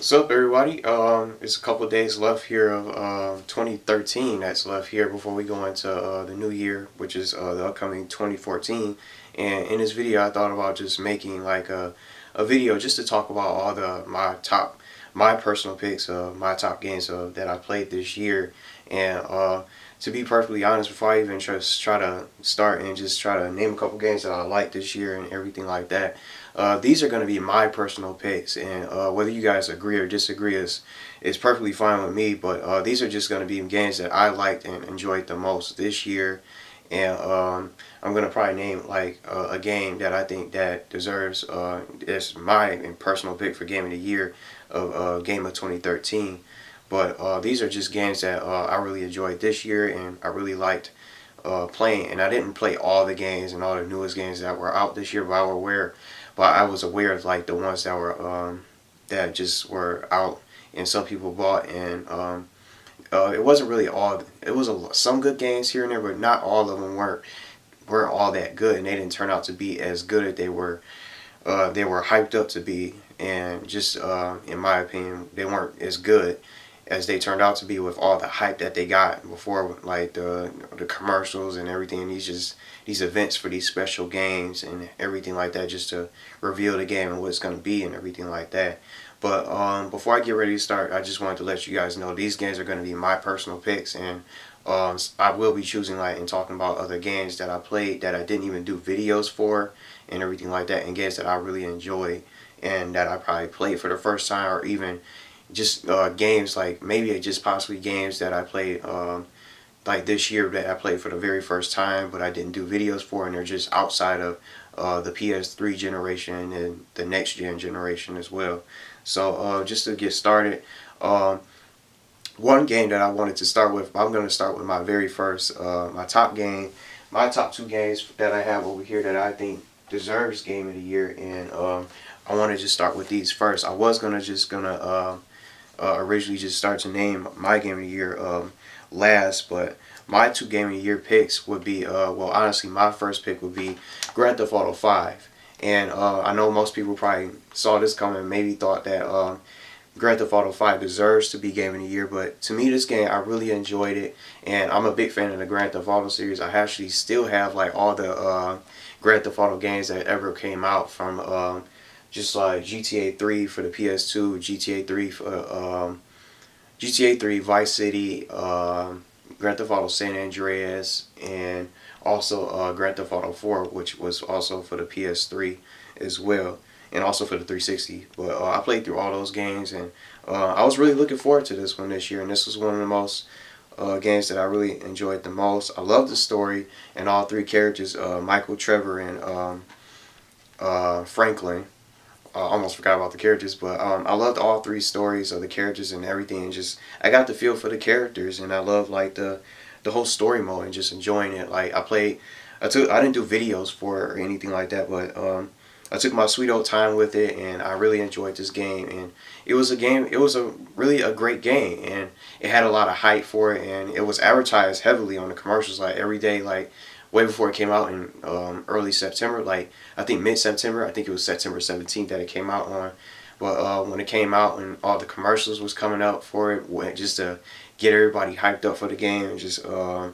What's up, everybody? It's a couple days left here of 2013 that's left here before we go into the new year, which is the upcoming 2014. And in this video, I thought about just making like a video just to talk about all my personal picks of my top games that I played this year. And to be perfectly honest, before I even just try to start and just try to name a couple games that I liked this year and everything like that, these are going to be my personal picks, and whether you guys agree or disagree is perfectly fine with me. But these are just going to be games that I liked and enjoyed the most this year, and I'm going to probably name like a game that I think that deserves is my personal pick for game of the year of game of 2013. But these are just games that I really enjoyed this year and I really liked playing. And I didn't play all the games and all the newest games that were out this year, but I was aware of like the ones that were that just were out and some people bought. And it wasn't really all. It was some good games here and there, but not all of them weren't all that good, and they didn't turn out to be as good as they were hyped up to be. And just in my opinion, they weren't as good as they turned out to be with all the hype that they got before, like the commercials and everything. These events for these special games and everything like that, just to reveal the game and what it's going to be and everything like that. But before I get ready to start, I just wanted to let you guys know these games are going to be my personal picks, and I will be choosing like and talking about other games that I played that I didn't even do videos for and everything like that, and games that I really enjoyed and that I probably played for the first time, or even just games like maybe just possibly games that I played like this year that I played for the very first time, but I didn't do videos for, and they're just outside of the PS3 generation and the next gen generation as well. So just to get started, one game that I wanted to start with, I'm going to start with my very first, my top two games that I have over here that I think deserves game of the year, and I want to just start with these first. I was gonna originally just start to name my game of the year last, but my two game of the year picks would be well, honestly, my first pick would be Grand Theft Auto 5. And I know most people probably saw this coming and maybe thought that Grand Theft Auto 5 deserves to be game of the year, but to me, this game, I really enjoyed it, and I'm a big fan of the Grand Theft Auto series. I actually still have like all the Grand Theft Auto games that ever came out, from just like GTA 3 for the PS2, GTA 3 Vice City, Grand Theft Auto San Andreas, and also Grand Theft Auto 4, which was also for the PS3 as well, and also for the 360. But I played through all those games, and I was really looking forward to this one this year, and this was one of the most games that I really enjoyed the most. I love the story and all three characters, Michael, Trevor, and Franklin. Almost forgot about the characters, but I loved all three stories of the characters and everything, and just I got the feel for the characters, and I love like the whole story mode and just enjoying it. Like I didn't do videos for it or anything like that, but I took my sweet old time with it, and I really enjoyed this game. And it was a really a great game, and it had a lot of hype for it, and it was advertised heavily on the commercials like every day, like way before it came out in early September, like I think mid-September. I think it was September 17th that it came out on. But when it came out and all the commercials was coming up for it, just to get everybody hyped up for the game, and just to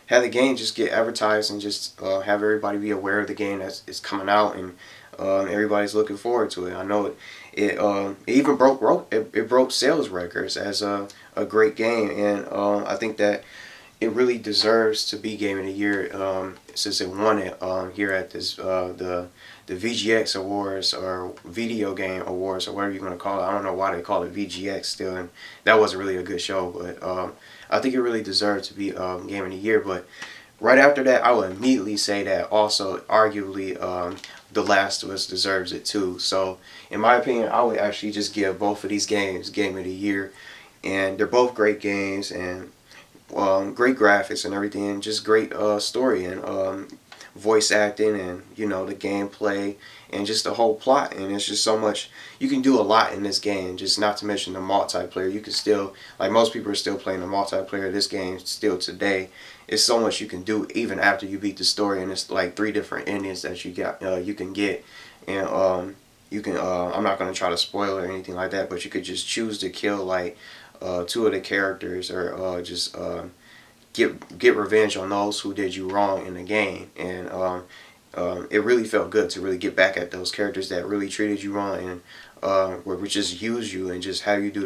have the game just get advertised, and just have everybody be aware of the game that's is coming out, and everybody's looking forward to it. I know it even broke sales records as a great game, and I think that it really deserves to be game of the year, since it won it here at this the VGX Awards, or Video Game Awards, or whatever you're gonna call it. I don't know why they call it VGX still, and that wasn't really a good show, but I think it really deserved to be game of the year. But right after that, I would immediately say that also arguably The Last of Us deserves it too. So in my opinion, I would actually just give both of these games game of the year, and they're both great games, and great graphics and everything, and just great story, and voice acting, and the gameplay, and just the whole plot. And it's just so much you can do a lot in this game, just not to mention the multiplayer. You can still, like, most people are still playing the multiplayer of this game still today. It's so much you can do even after you beat the story, and it's like 3 different endings that you can get, and you can I'm not going to try to spoil or anything like that, but you could just choose to kill like two of the characters, or just get revenge on those who did you wrong in the game. And it really felt good to really get back at those characters that really treated you wrong, and would just use you and just have you do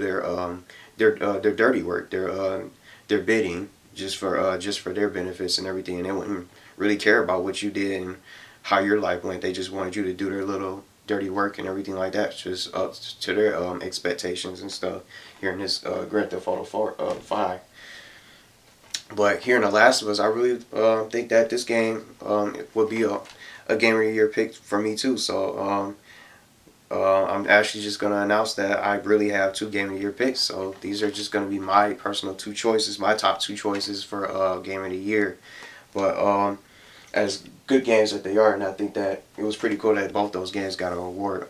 their dirty work, their bidding, just for their benefits and everything. And they wouldn't really care about what you did and how your life went. They just wanted you to do their little dirty work and everything like that, just up to their expectations and stuff. Here in this Grand Theft Auto 5. But here in The Last of Us, I really think that this game would be a Game of the Year pick for me too. So I'm actually just going to announce that I really have two Game of the Year picks. So these are just going to be my personal two choices, my top two choices for Game of the Year. But as good games that they are, and I think that it was pretty cool that both those games got an award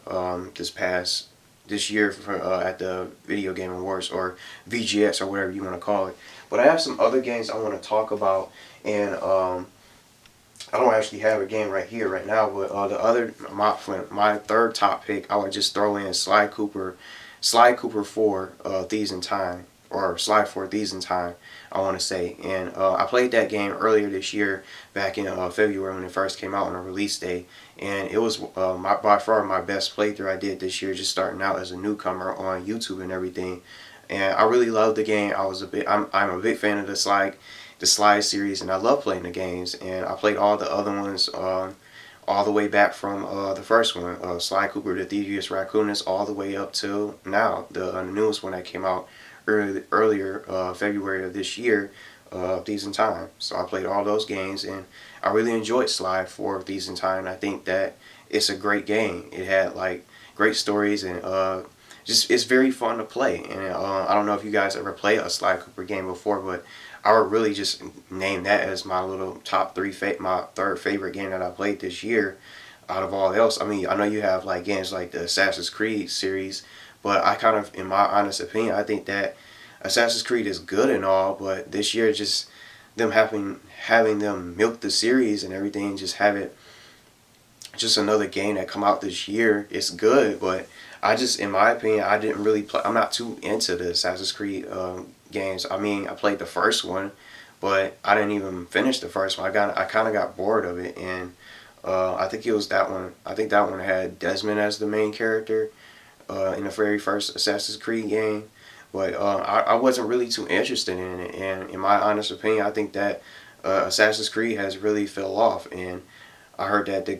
this year for at the Video Game Awards, or VGX, or whatever you want to call it. But I have some other games I want to talk about, and I don't actually have a game right here right now, but my third top pick, I would just throw in Sly Cooper 4 Thieves in Time, or Sly 4 Thieves in Time, I want to say. And I played that game earlier this year, back in February when it first came out on a release day, and it was by far my best playthrough I did this year, just starting out as a newcomer on YouTube and everything. And I really loved the game. I'm a big fan of the Sly series, and I love playing the games. And I played all the other ones all the way back from the first one, Sly Cooper the Devious Raccoonist, all the way up to now, the newest one that came out earlier February of this year, Thieves in Time. So I played all those games, and I really enjoyed Sly 4 Thieves in Time. I think that it's a great game. It had like great stories, and just it's very fun to play. And I don't know if you guys ever played a Sly Cooper game before, but I would really just name that as my little top three, my third favorite game that I played this year out of all else. I mean, I know you have like games like the Assassin's Creed series, but I kind of, in my honest opinion, I think that Assassin's Creed is good and all, but this year just them having them milk the series and everything, just have it just another game that come out this year. It's good, but I just, in my opinion, I didn't really play. I'm not too into the Assassin's Creed games. I mean, I played the first one, but I didn't even finish the first one. I kind of got bored of it, and I think it was that one. I think that one had Desmond as the main character in the very first Assassin's Creed game. But I wasn't really too interested in it, and in my honest opinion, I think that Assassin's Creed has really fell off, and I heard that the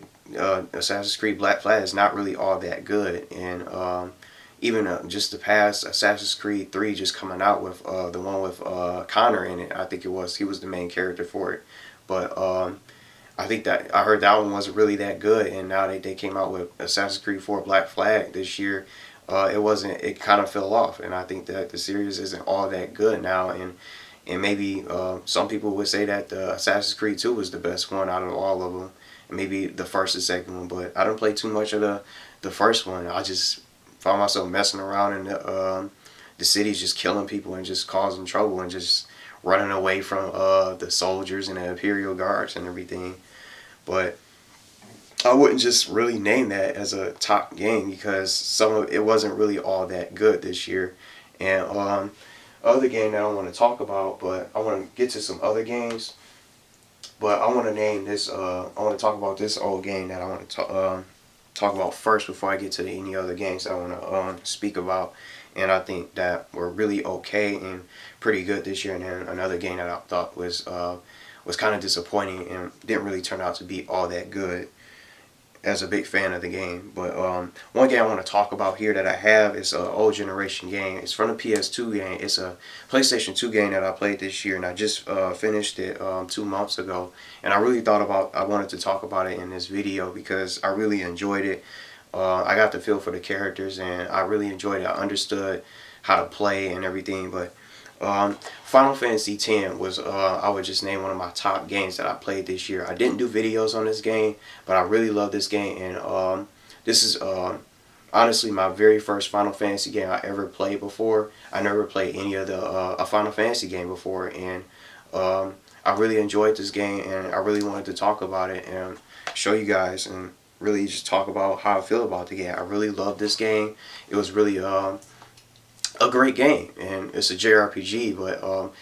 Assassin's Creed Black Flag is not really all that good, and even just the past Assassin's Creed 3 just coming out with the one with Connor in it, I think he was the main character for it, but I think that I heard that one wasn't really that good, and now they came out with Assassin's Creed 4 Black Flag this year. It kind of fell off, and I think that the series isn't all that good now, and maybe some people would say that the Assassin's Creed 2 was the best one out of all of them, and maybe the first and second one, but I don't play too much of the first one. I just found myself messing around in the cities, just killing people and just causing trouble and just running away from the soldiers and the Imperial Guards and everything. But I wouldn't just really name that as a top game, because some of it wasn't really all that good this year. And other game that I want to talk about, but I want to get to some other games. But I want to name this. I want to talk about this old game that I want to talk about first before I get to any other games I want to speak about. And I think that were really okay and pretty good this year. And then another game that I thought was kind of disappointing and didn't really turn out to be all that good, as a big fan of the game. But one game I want to talk about here that I have is an old generation game. It's from the PS2 game. It's a PlayStation 2 game that I played this year, and I just finished it 2 months ago. And I really I wanted to talk about it in this video because I really enjoyed it. I got the feel for the characters, and I really enjoyed it. I understood how to play and everything. But Final Fantasy X was, I would just name one of my top games that I played this year. I didn't do videos on this game, but I really love this game, and this is honestly my very first Final Fantasy game I ever played before. I never played any of a Final Fantasy game before, and I really enjoyed this game, and I really wanted to talk about it and show you guys and really just talk about how I feel about the game. I really love this game. It was really a great game, and it's a JRPG, but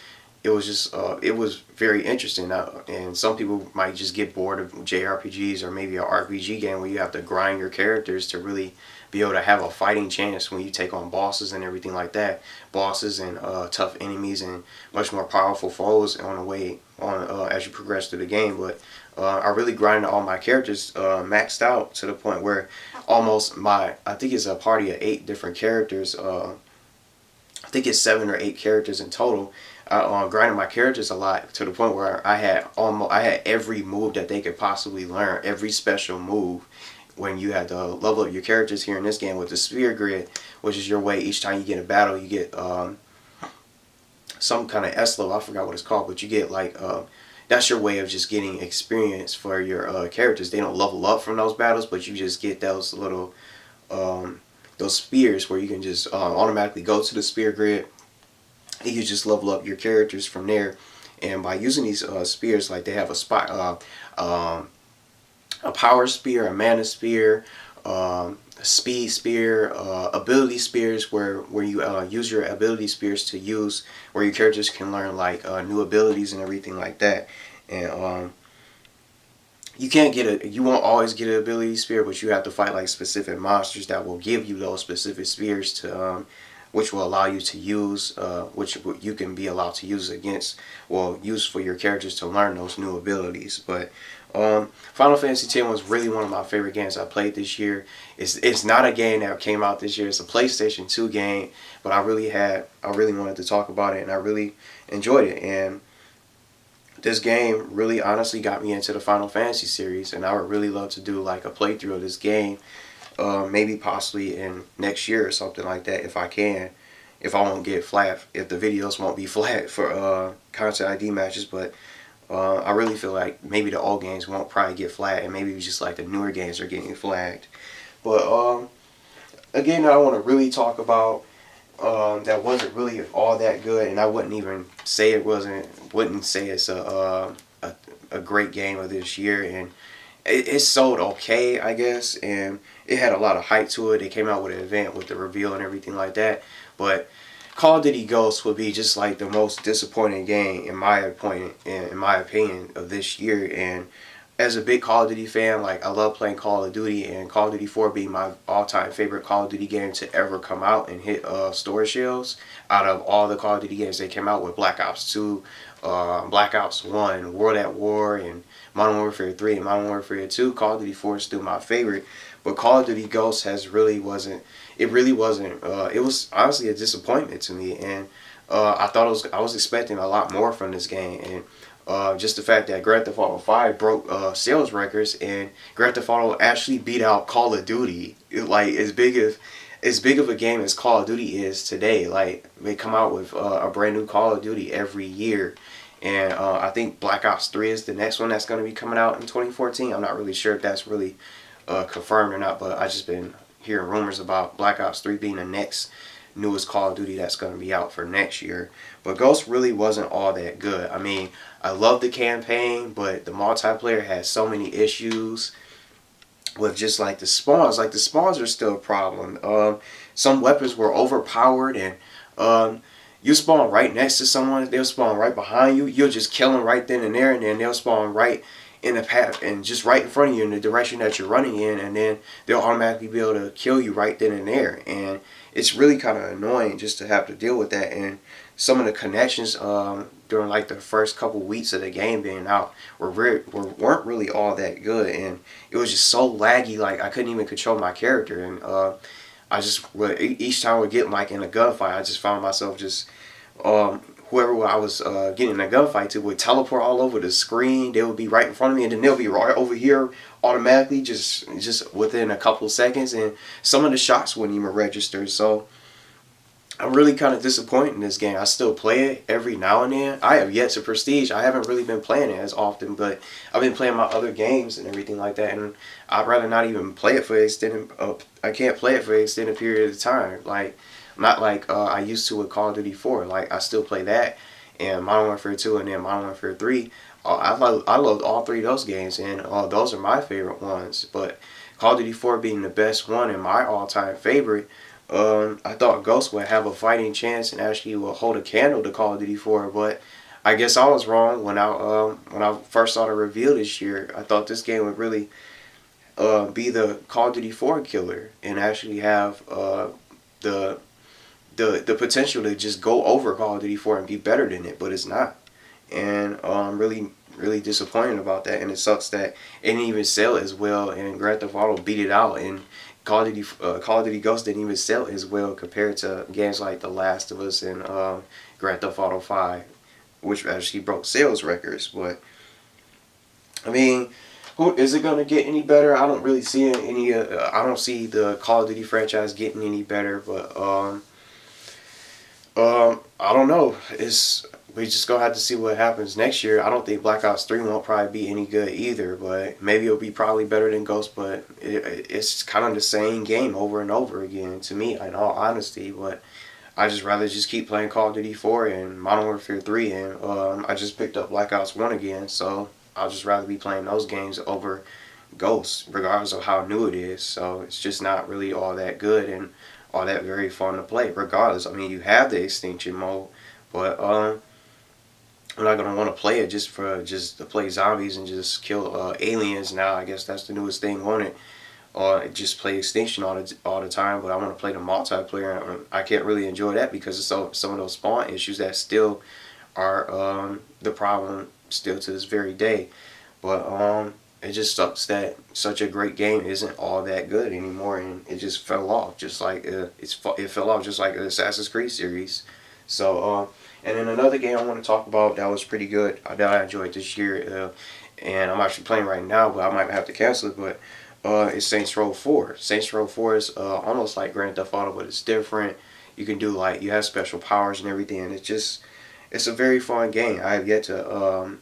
it was just it was very interesting. And some people might just get bored of JRPGs or maybe an RPG game where you have to grind your characters to really be able to have a fighting chance when you take on bosses and everything like that. Bosses and tough enemies and much more powerful foes on the way on as you progress through the game. But I really grinded all my characters maxed out to the point where almost I think it's a party of 8 different characters. I think it's 7 or 8 characters in total. I grinded my characters a lot to the point where I had every move that they could possibly learn, every special move. When you had to level up your characters here in this game with the sphere grid, which is your way each time you get a battle, you get some kind of S level. I forgot what it's called, but you get like that's your way of just getting experience for your characters. They don't level up from those battles, but you just get those little those spheres where you can just automatically go to the sphere grid. You can just level up your characters from there, and by using these spheres, like they have a power spear, a mana spear, a speed spear, ability spears where you use your ability spears to use where your characters can learn like new abilities and everything like that. And you won't always get an ability spear, but you have to fight like specific monsters that will give you those specific spears to which will allow you to use, which you can be allowed to use against, well, use for your characters to learn those new abilities. But Final Fantasy X was really one of my favorite games I played this year. It's not a game that came out this year. It's a PlayStation 2 game, but I really wanted to talk about it, and I really enjoyed it. And this game really honestly got me into the Final Fantasy series, and I would really love to do like a playthrough of this game. Maybe possibly in next year or something like that if I can. If I won't get flat, if the videos won't be flat for content ID matches, but I really feel like maybe the old games won't probably get flagged, and maybe it's just like the newer games are getting flagged. But again, I want to really talk about that wasn't really all that good, and I wouldn't even say wouldn't say it's a great game of this year, and it sold okay, I guess, and it had a lot of hype to it. They came out with an event with the reveal and everything like that, but Call of Duty Ghosts would be just like the most disappointing game in my opinion of this year. And as a big Call of Duty fan, like I love playing Call of Duty, and Call of Duty 4 being my all-time favorite Call of Duty game to ever come out and hit storage shelves. Out of all the Call of Duty games they came out with, Black Ops 2, Black Ops 1, World at War, and Modern Warfare 3 and Modern Warfare 2, Call of Duty 4 is still my favorite. But Call of Duty Ghosts it was honestly a disappointment to me, and I was expecting a lot more from this game. And just the fact that Grand Theft Auto 5 broke sales records, and Grand Theft Auto actually beat out Call of Duty. Like as big of a game as Call of Duty is today. Like they come out with a brand new Call of Duty every year. And I think Black Ops 3 is the next one that's going to be coming out in 2014. I'm not really sure if that's really confirmed or not, but I just been hearing rumors about Black Ops 3 being the next newest Call of Duty that's going to be out for next year. But Ghost really wasn't all that good. I mean, I love the campaign, but the multiplayer has so many issues with just like the spawns. Like the spawns are still a problem. Some weapons were overpowered, and you spawn right next to someone, they'll spawn right behind you. You'll just kill them right then and there, and then they'll spawn right in the path and just right in front of you in the direction that you're running in, and then they'll automatically be able to kill you right then and there. And it's really kind of annoying just to have to deal with that. And some of the connections during like the first couple weeks of the game being out weren't really all that good, and it was just so laggy. Like I couldn't even control my character, and each time I would get like in a gunfight, I just found myself just whoever I was getting in a gunfight to would teleport all over the screen. They would be right in front of me, and then they'll be right over here automatically, just within a couple of seconds, and some of the shots wouldn't even register. So I'm really kind of disappointed in this game. I still play it every now and then. I have yet to Prestige. I haven't really been playing it as often, but I've been playing my other games and everything like that, and I'd rather not even play it for extended. I can't play it for an extended period of time. Like not like I used to with Call of Duty 4. Like I still play that, and Modern Warfare 2, and then Modern Warfare 3. I loved all three of those games, and those are my favorite ones. But Call of Duty 4 being the best one and my all-time favorite, I thought Ghost would have a fighting chance and actually will hold a candle to Call of Duty 4, but I guess I was wrong when I first saw the reveal this year. I thought this game would really be the Call of Duty 4 killer and actually have the the potential to just go over Call of Duty 4 and be better than it, but it's not. And really disappointed about that. And it sucks that it didn't even sell as well. And Grand Theft Auto beat it out. And Call of Duty Ghost didn't even sell as well compared to games like The Last of Us and Grand Theft Auto 5, which actually broke sales records. But I mean, who is it gonna get any better? I don't really see any. I don't see the Call of Duty franchise getting any better. But I don't know. We just gonna have to see what happens next year. I don't think Black Ops 3 won't probably be any good either, but maybe it'll be probably better than Ghost. But it's kind of the same game over and over again to me, in all honesty. But I just rather just keep playing Call of Duty 4 and Modern Warfare 3, and I just picked up Black Ops 1 again, so I'll just rather be playing those games over Ghost, regardless of how new it is. So it's just not really all that good and all that very fun to play, regardless. I mean, you have the extinction mode, but I'm not gonna want to play it just to play zombies and just kill aliens. Now I guess that's the newest thing on it. Or just play Extinction all the time, but I want to play the multiplayer. And I can't really enjoy that because of some of those spawn issues that still are the problem still to this very day. But it just sucks that such a great game isn't all that good anymore, and it just fell off, just like it fell off just like the Assassin's Creed series. So and then another game I want to talk about that was pretty good that I enjoyed this year, and I'm actually playing right now, but I might have to cancel it. But it's Saints Row 4. Saints Row 4 is almost like Grand Theft Auto, but it's different. You can do you have special powers and everything, and it's a very fun game. I have yet to,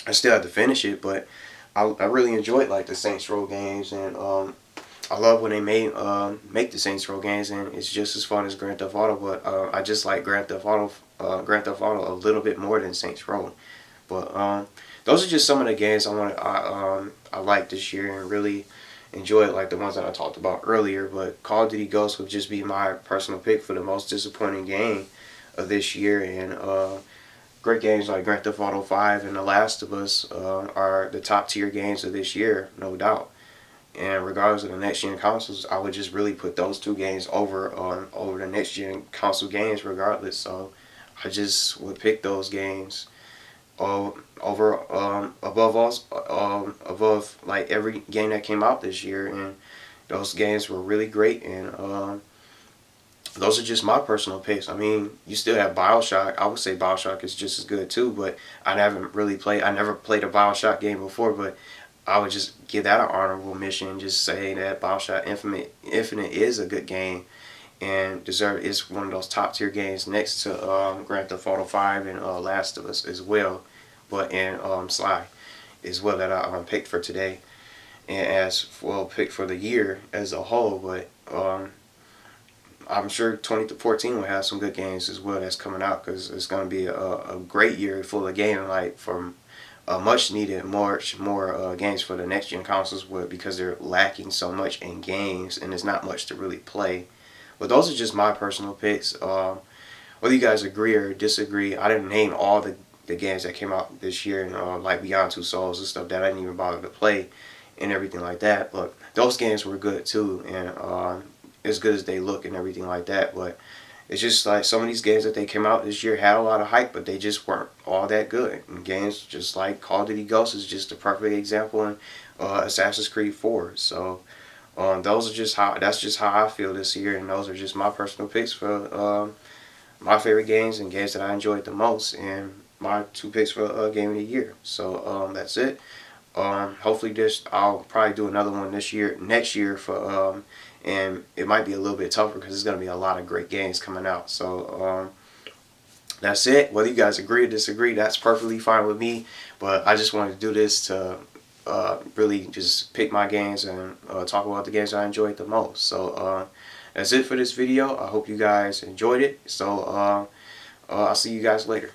I still have to finish it, but I really enjoyed like the Saints Row games, and I love when they make the Saints Row games, and it's just as fun as Grand Theft Auto. But I just like Grand Theft Auto a little bit more than Saints Row. But those are just some of the games I like this year and really enjoyed, like the ones that I talked about earlier. But Call of Duty Ghosts would just be my personal pick for the most disappointing game of this year. And great games like Grand Theft Auto 5 and The Last of Us are the top tier games of this year, no doubt. And regardless of the next gen consoles, I would just really put those two games over the next gen console games regardless. So I just would pick those games over above like every game that came out this year. And those games were really great, and those are just my personal picks. I mean, you still have BioShock. I would say BioShock is just as good too, but I never played a BioShock game before, but I would just give that an honorable mention and just say that BioShock Infinite is a good game and is one of those top tier games next to Grand Theft Auto 5 and Last of Us as well, and Sly as well that I picked for today, and as well picked for the year as a whole. But I'm sure 2014 will have some good games as well that's coming out, because it's going to be a great year full of gaming, like from much needed more games for the next gen consoles, because they're lacking so much in games and there's not much to really play. But those are just my personal picks. Whether you guys agree or disagree, I didn't name all the games that came out this year, and like Beyond Two Souls and stuff that I didn't even bother to play and everything like that. But those games were good too, and as good as they look and everything like that. But it's just like some of these games that they came out this year had a lot of hype, but they just weren't all that good. And games just like Call of Duty Ghosts is just a perfect example, and Assassin's Creed 4. So that's just how I feel this year, and those are just my personal picks for my favorite games and games that I enjoyed the most, and my two picks for game of the year. So that's it. Hopefully I'll probably do another one next year for and it might be a little bit tougher because there's going to be a lot of great games coming out. So that's it. Whether you guys agree or disagree, that's perfectly fine with me. But I just wanted to do this to really just pick my games and talk about the games I enjoyed the most. So that's it for this video. I hope you guys enjoyed it. So I'll see you guys later.